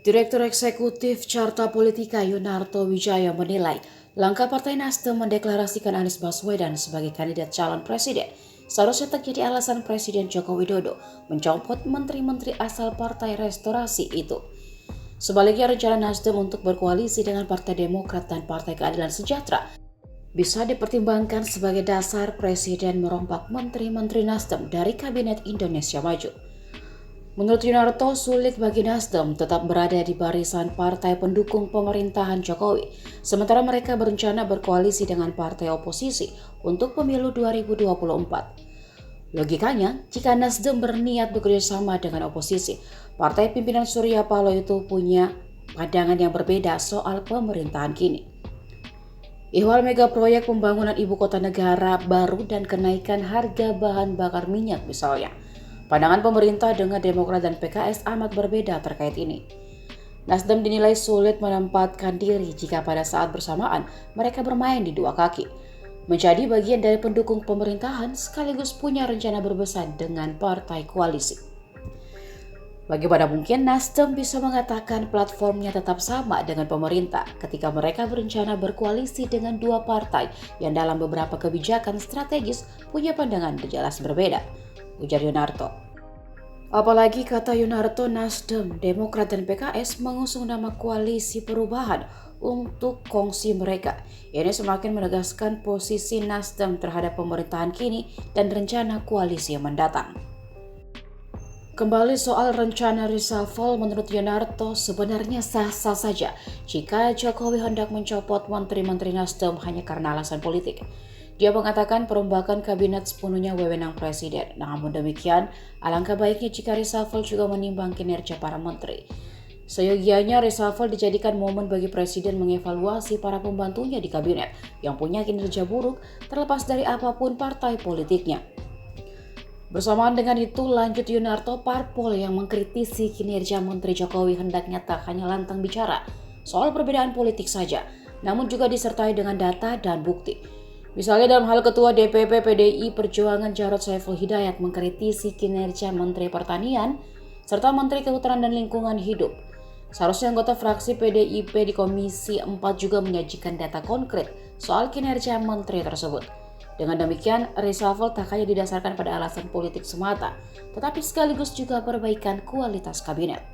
Direktur Eksekutif Carta Politika Yunarto Wijaya menilai langkah Partai Nasdem mendeklarasikan Anies Baswedan sebagai kandidat calon presiden seharusnya terjadi alasan Presiden Joko Widodo mencopot menteri-menteri asal Partai Restorasi itu. Sebaliknya, rencana Nasdem untuk berkoalisi dengan Partai Demokrat dan Partai Keadilan Sejahtera bisa dipertimbangkan sebagai dasar Presiden merombak menteri-menteri Nasdem dari Kabinet Indonesia Maju. Menurut Yunarto, sulit bagi Nasdem tetap berada di barisan partai pendukung pemerintahan Jokowi, sementara mereka berencana berkoalisi dengan partai oposisi untuk pemilu 2024. Logikanya, jika Nasdem berniat bekerjasama dengan oposisi, partai pimpinan Surya Paloh itu punya pandangan yang berbeda soal pemerintahan kini. Ihwal mega proyek pembangunan ibu kota negara baru dan kenaikan harga bahan bakar minyak misalnya. Pandangan pemerintah dengan Demokrat dan PKS amat berbeda terkait ini. Nasdem dinilai sulit menempatkan diri jika pada saat bersamaan mereka bermain di dua kaki, menjadi bagian dari pendukung pemerintahan sekaligus punya rencana berbesar dengan partai koalisi. Bagaimana mungkin Nasdem bisa mengatakan platformnya tetap sama dengan pemerintah ketika mereka berencana berkoalisi dengan dua partai yang dalam beberapa kebijakan strategis punya pandangan jelas berbeda, ujar Yunarto. Apalagi kata Yunarto, Nasdem, Demokrat dan PKS mengusung nama koalisi perubahan untuk kongsi mereka. Ini semakin menegaskan posisi Nasdem terhadap pemerintahan kini dan rencana koalisi yang mendatang. Kembali soal rencana reshuffle, menurut Yunarto sebenarnya sah-sah saja jika Jokowi hendak mencopot menteri-menteri Nasdem hanya karena alasan politik. Dia mengatakan perombakan kabinet sepenuhnya wewenang presiden. Namun demikian, alangkah baiknya jika reshuffle juga menimbang kinerja para menteri. Seyogianya reshuffle dijadikan momen bagi presiden mengevaluasi para pembantunya di kabinet yang punya kinerja buruk terlepas dari apapun partai politiknya. Bersamaan dengan itu, lanjut Yunarto, parpol yang mengkritisi kinerja Menteri Jokowi hendaknya tak hanya lantang bicara soal perbedaan politik saja, namun juga disertai dengan data dan bukti. Misalnya dalam hal Ketua DPP PDI Perjuangan Jarod Saiful Hidayat mengkritisi kinerja Menteri Pertanian serta Menteri Kehutanan dan Lingkungan Hidup. Seharusnya anggota fraksi PDIP di Komisi 4 juga menyajikan data konkret soal kinerja menteri tersebut. Dengan demikian, reshuffle tak hanya didasarkan pada alasan politik semata, tetapi sekaligus juga perbaikan kualitas kabinet.